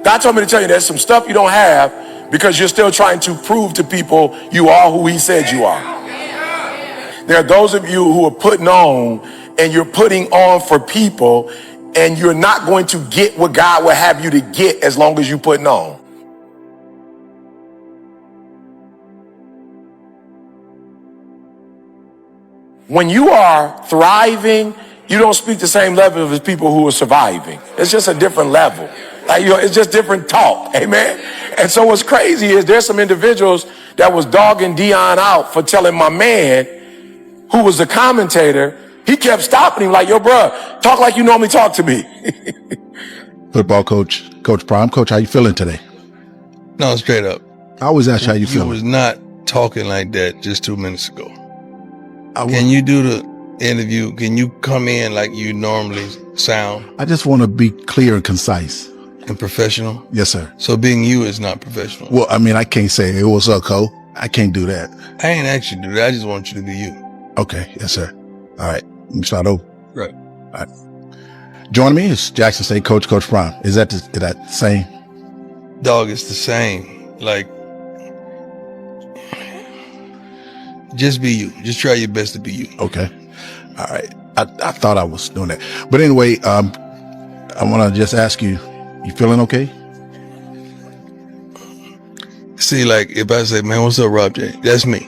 God told me to tell you there's some stuff you don't have because you're still trying to prove to people you are who he said you are. There are those of you who are putting on and you're putting on for people and you're not going to get what God will have you to get as long as you're putting on. When you are thriving, you don't speak the same level as people who are surviving. It's just a different level. Like, it's just different talk. Amen. And so what's crazy is there's some individuals that was dogging Dion out for telling my man, who was the commentator, he kept stopping him like, yo, bro, talk like you normally talk to me. Football coach, Coach Prime. Coach, how you feeling today? No, straight up. I always ask how you feeling. You was not talking like that just 2 minutes ago. Can you do the interview? Can you come in like you normally sound? I just want to be clear and concise. And professional? Yes, sir. So being you is not professional? Well, I mean, I can't say, hey, what's up, Cole? I can't do that. I ain't asked you to do that. I just want you to be you. Okay. Yes, sir. All right. Let me start over. Right. All right. Joining me is Jackson State Coach Prime. Is that the same? Dog, it's the same. Like, just be you. Just try your best to be you. Okay. All right. I thought I was doing that. But anyway, I want to just ask you, you feeling okay? See, like, if I say, man, what's up, Rob J? That's me.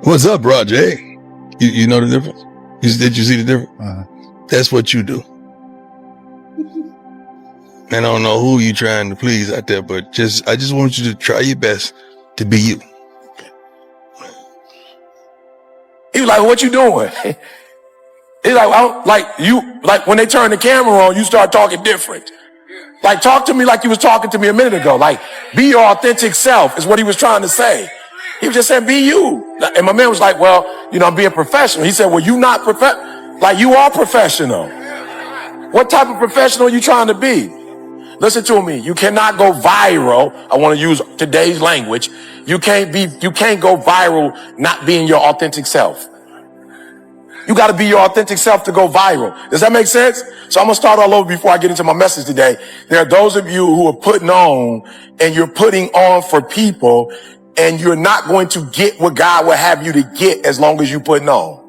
What's up, Rob J? You know the difference? Did you see the difference? That's what you do. And I don't know who you trying to please out there, but I just want you to try your best to be you. He was like, what you doing? He's like, when they turn the camera on, you start talking different. Like, talk to me like you was talking to me a minute ago. Like, be your authentic self is what he was trying to say. He was just saying, be you. And my man was like, well, I'm being professional. He said, well, you not professional. Like, you are professional. What type of professional are you trying to be? Listen to me. You cannot go viral. I want to use today's language. You can't go viral not being your authentic self. You got to be your authentic self to go viral. Does that make sense? So I'm going to start all over before I get into my message today. There are those of you who are putting on and you're putting on for people and you're not going to get what God will have you to get as long as you're putting on.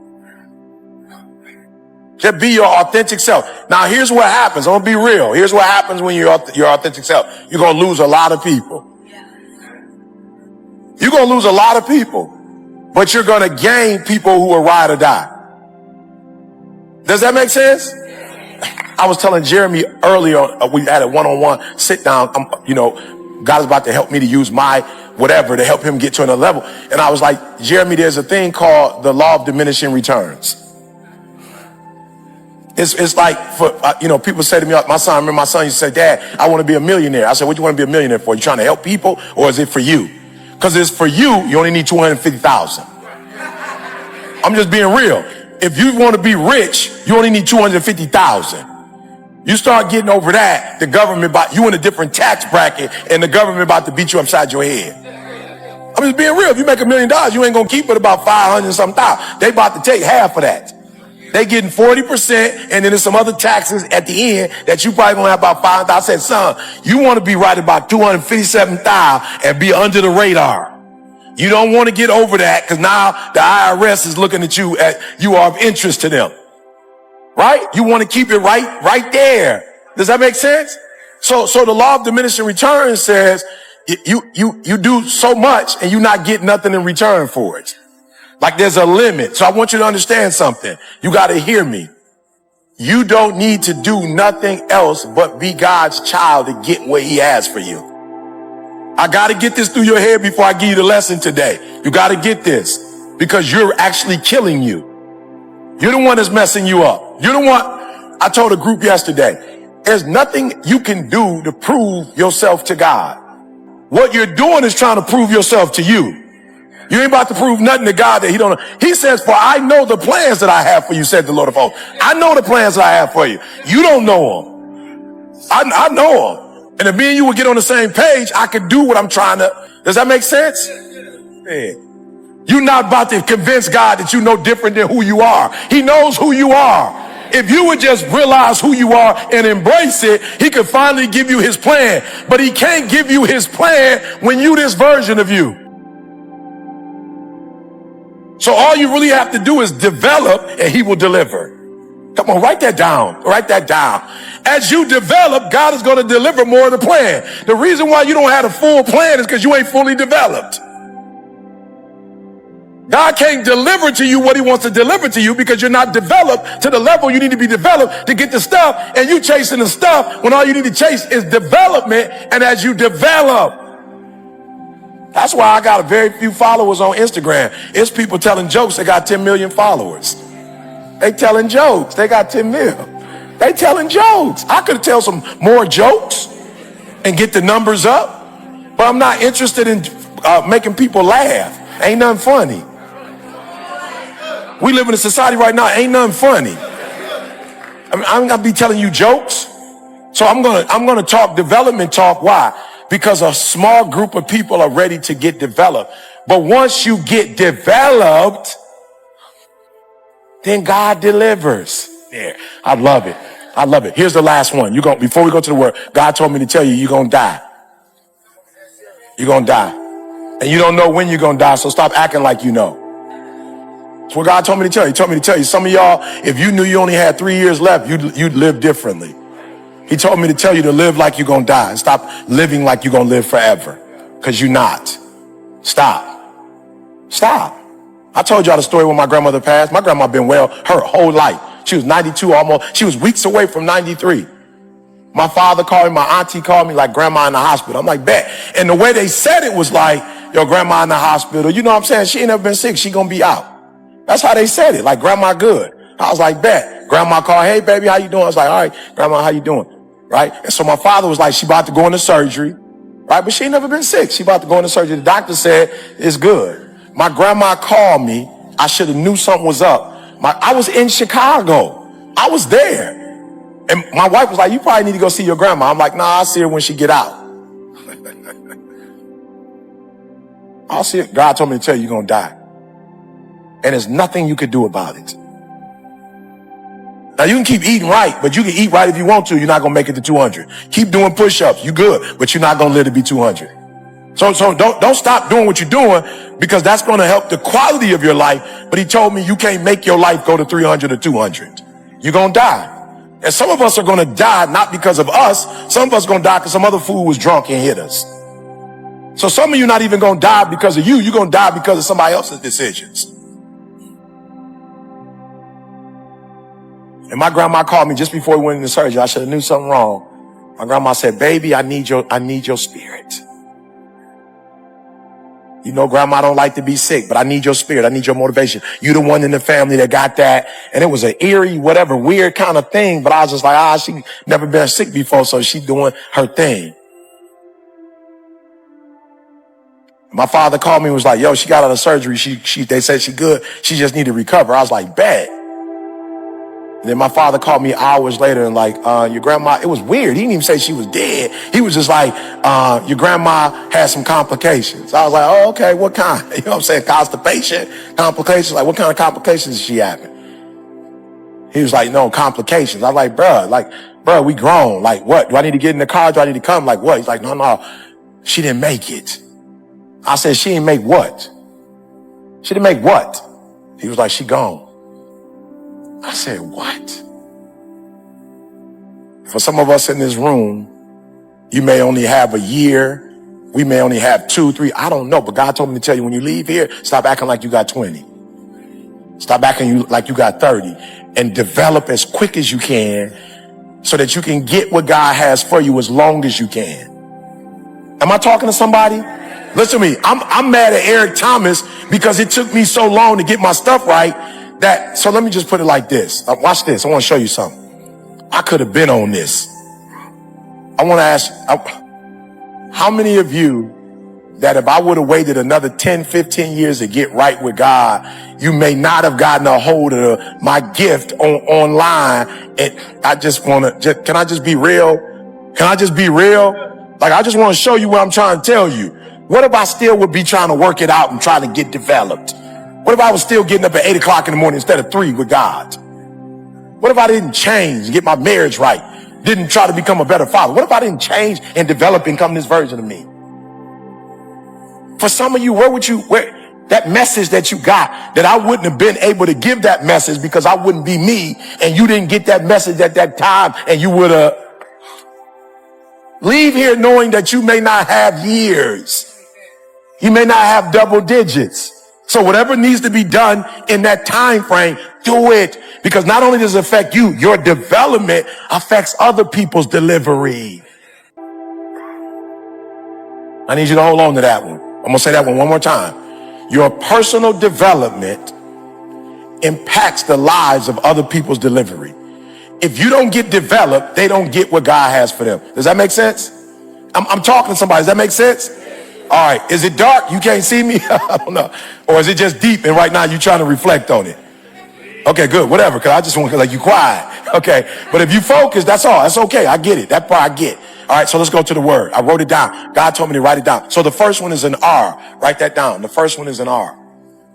Just be your authentic self. Now, here's what happens. I'm going to be real. Here's what happens when you're your authentic self. You're going to lose a lot of people. You're going to lose a lot of people, but you're going to gain people who will ride or die. Does that make sense? I was telling Jeremy earlier, we had a one-on-one sit down. God is about to help me to use my whatever to help him get to another level. And I was like, Jeremy, there's a thing called the law of diminishing returns. It's like, for people say to me, my son used to say, Dad, I want to be a millionaire. I said, what do you want to be a millionaire for? You trying to help people or is it for you? Because it's for you, you only need 250,000. I'm just being real. If you want to be rich, you only need 250,000. You start getting over that, the government you in a different tax bracket and the government about to beat you upside your head. I'm just being real. If you make $1 million, you ain't gonna keep it about 500 something thousand. They about to take half of that. They getting 40%, and then there's some other taxes at the end that you probably gonna have about 5,000. I said, son, you want to be right about 257,000 and be under the radar. You don't want to get over that because now the IRS is looking at you as you are of interest to them. Right? You want to keep it right there. Does that make sense? So the law of diminishing returns says you do so much and you not get nothing in return for it. Like there's a limit. So I want you to understand something. You got to hear me. You don't need to do nothing else but be God's child to get what he has for you. I got to get this through your head before I give you the lesson today. You got to get this because you're actually killing you. You're the one that's messing you up. You're the one. I told a group yesterday, there's nothing you can do to prove yourself to God. What you're doing is trying to prove yourself to you. You ain't about to prove nothing to God that he don't know. He says, for I know the plans that I have for you, said the Lord of hosts. I know the plans that I have for you. You don't know them. I know them. And if me and you would get on the same page, I could do what I'm trying to. Does that make sense? Yeah. You're not about to convince God that you know different than who you are. He knows who you are. If you would just realize who you are and embrace it, he could finally give you his plan. But he can't give you his plan when you this version of you. So all you really have to do is develop and he will deliver. Come on, write that down. Write that down. As you develop, God is going to deliver more of the plan. The reason why you don't have a full plan is because you ain't fully developed. God can't deliver to you what he wants to deliver to you because you're not developed to the level you need to be developed to get the stuff, and you chasing the stuff when all you need to chase is development. And as you develop, that's why I got very few followers on Instagram. It's people telling jokes. They got 10 million followers. They telling jokes. They got 10 mil. They telling jokes. I could tell some more jokes and get the numbers up, but I'm not interested in making people laugh. Ain't nothing funny. We live in a society right now, ain't nothing funny. I mean, I'm gonna be telling you jokes. So I'm gonna talk development talk. Why? Because a small group of people are ready to get developed. But once you get developed, then God delivers. Yeah, I love it. I love it. Here's the last one. Before we go to the word, God told me to tell you, you're gonna die. You're gonna die. And you don't know when you're gonna die, so stop acting like you know. That's what God told me to tell you. He told me to tell you, some of y'all, if you knew you only had 3 years left, you'd live differently. He told me to tell you to live like you're gonna die and stop living like you're gonna live forever, because you're not. Stop. I told y'all the story when my grandmother passed. My grandma been well her whole life. She was 92 almost. She was weeks away from 93. My father called me, my auntie called me like, grandma in the hospital. I'm like, bet. And the way they said it was like, your grandma in the hospital. You know what I'm saying? She ain't never been sick. She gonna be out. That's how they said it, like grandma good. I was like, bet. Grandma called, hey baby, how you doing? I was like, all right, grandma, how you doing? Right? And so my father was like, she about to go into surgery, right? But she ain't never been sick. She about to go into surgery. The doctor said it's good. My grandma called me. I should have knew something was up. I was in Chicago. I was there. And my wife was like, you probably need to go see your grandma. I'm like, nah, I'll see her when she get out. I'll see it. God told me to tell you you're going to die. And there's nothing you could do about it. Now you can keep eating right, but you can eat right if you want to. You're not going to make it to 200. Keep doing push-ups. You good, but you're not going to live to be 200. So don't stop doing what you're doing, because that's going to help the quality of your life. But he told me you can't make your life go to 300 or 200. You're going to die. And some of us are going to die not because of us. Some of us are going to die because some other fool was drunk and hit us. So some of you not even going to die because of you. You're going to die because of somebody else's decisions. And my grandma called me just before we went into surgery. I should have knew something wrong. My grandma said, baby, I need your spirit. You know, grandma don't like to be sick, but I need your spirit. I need your motivation. You the one in the family that got that. And it was an eerie, whatever, weird kind of thing. But I was just like, she never been sick before, so she doing her thing. My father called me and was like, yo, she got out of surgery. They said she good. She just need to recover. I was like, bet. And then my father called me hours later and like, your grandma, it was weird. He didn't even say she was dead. He was just like, your grandma had some complications. I was like, oh, okay, what kind? You know what I'm saying? Constipation, complications. Like, what kind of complications is she having? He was like, no, complications. I was like, bruh, we grown. Like, what? Do I need to get in the car? Do I need to come? Like, what? He's like, no, she didn't make it. I said, she didn't make what? She didn't make what? He was like, she gone. I said, what? For some of us in this room, you may only have a year. We may only have 2, 3. I don't know. But God told me to tell you, when you leave here, stop acting like you got 20. Stop acting like you got 30. And develop as quick as you can so that you can get what God has for you as long as you can. Am I talking to somebody? Listen to me. I'm mad at Eric Thomas because it took me so long to get my stuff right. So let me just put it like this. Watch this. I want to show you something. I could have been on this. I want to ask, how many of you that if I would have waited another 10, 15 years to get right with God, you may not have gotten a hold of my gift online? And I just want to, can I just be real? Can I just be real? Like, I just want to show you what I'm trying to tell you. What if I still would be trying to work it out and trying to get developed? What if I was still getting up at 8 o'clock in the morning instead of 3 with God? What if I didn't change, get my marriage right, didn't try to become a better father? What if I didn't change and develop and become this version of me? For some of you, where that message that you got, that I wouldn't have been able to give that message because I wouldn't be me, and you didn't get that message at that time, and you would have leave here knowing that you may not have years. You may not have double digits. So whatever needs to be done in that time frame, do it. Because not only does it affect you, your development affects other people's delivery. I need you to hold on to that one. I'm going to say that one more time. Your personal development impacts the lives of other people's delivery. If you don't get developed, they don't get what God has for them. Does that make sense? I'm talking to somebody. Does that make sense? All right. Is it dark? You can't see me? I don't know. Or is it just deep and right now you're trying to reflect on it? Okay, good. Whatever. Because I just want to like you quiet. Okay. But if you focus, that's all. That's okay. I get it. That part I get. All right. So let's go to the word. I wrote it down. God told me to write it down. So the first one is an R. Write that down. The first one is an R.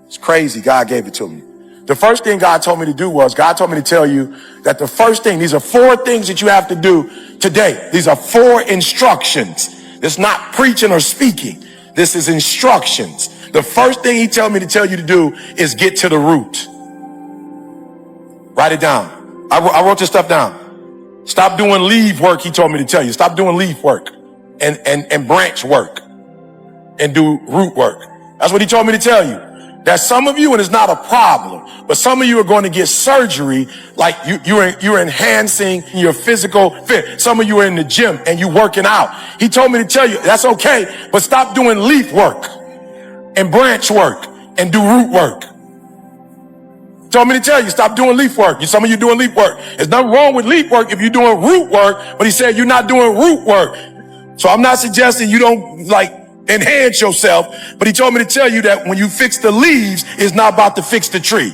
It's crazy. God gave it to me. The first thing God told me to do was, God told me to tell you that the first thing, these are 4 things that you have to do today. These are 4 instructions. It's not preaching or speaking. This is instructions. The first thing he told me to tell you to do is get to the root. Write it down. I wrote this stuff down. Stop doing leave work, he told me to tell you. Stop doing leaf work and branch work and do root work. That's what he told me to tell you. That some of you, and it's not a problem, but some of you are going to get surgery, like you're enhancing your physical fit. Some of you are in the gym and you working out. He told me to tell you that's okay, but stop doing leaf work and branch work and do root work. He told me to tell you, stop doing leaf work. Some of you doing leaf work. There's nothing wrong with leaf work if you're doing root work, but he said you're not doing root work. So I'm not suggesting you don't enhance yourself, but he told me to tell you that when you fix the leaves, it's not about to fix the tree.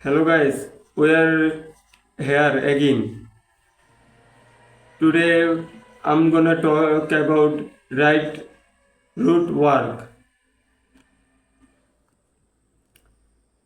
Hello guys, we are here again. Today I'm gonna talk about right root work.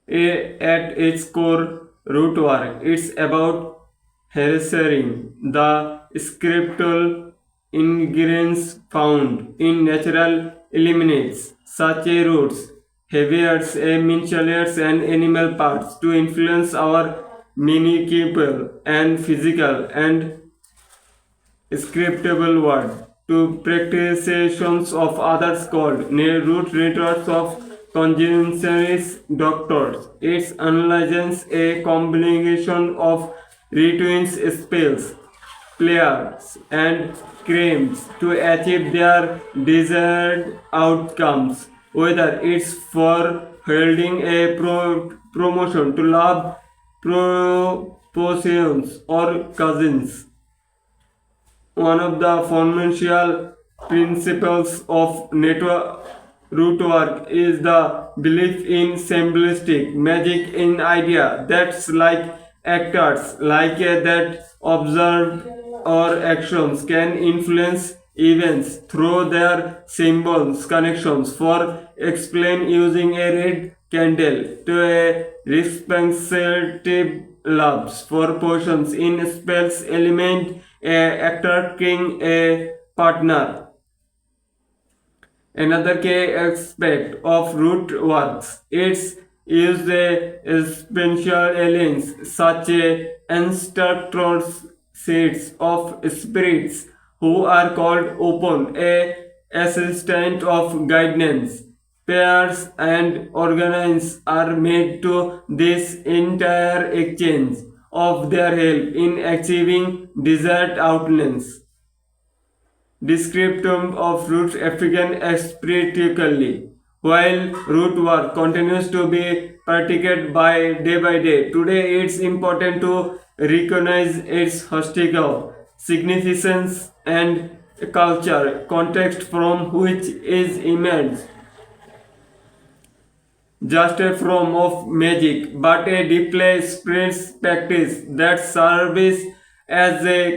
At its core, root work it's about harnessing the scriptural ingredients found in natural elements such as roots, heaviers, minerals, and animal parts to influence our mechanical and physical and scriptable word to practitioners of others called root networks of conscientious doctors. It analyzes a combination of routines, spells, players, and creams to achieve their desired outcomes, whether it's for holding a promotion to love propositions or cousins. One of the fundamental principles of network root work is the belief in symbolistic magic in idea that's like actors that observe or actions can influence events through their symbols connections. For explain using a red candle to a respective loves for portions in spells element a actor king a partner. Another key aspect of root works is the essential elements such as instructors seeds of spirits who are called open a assistant of guidance. Pairs and organs are made to this entire exchange of their help in achieving desired outlines. Description of roots African specifically. While root work continues to be practiced by day. Today, it's important to recognize its historical significance and culture context from which is immense. Just a form of magic, but a deeply spiritual practice that serves as a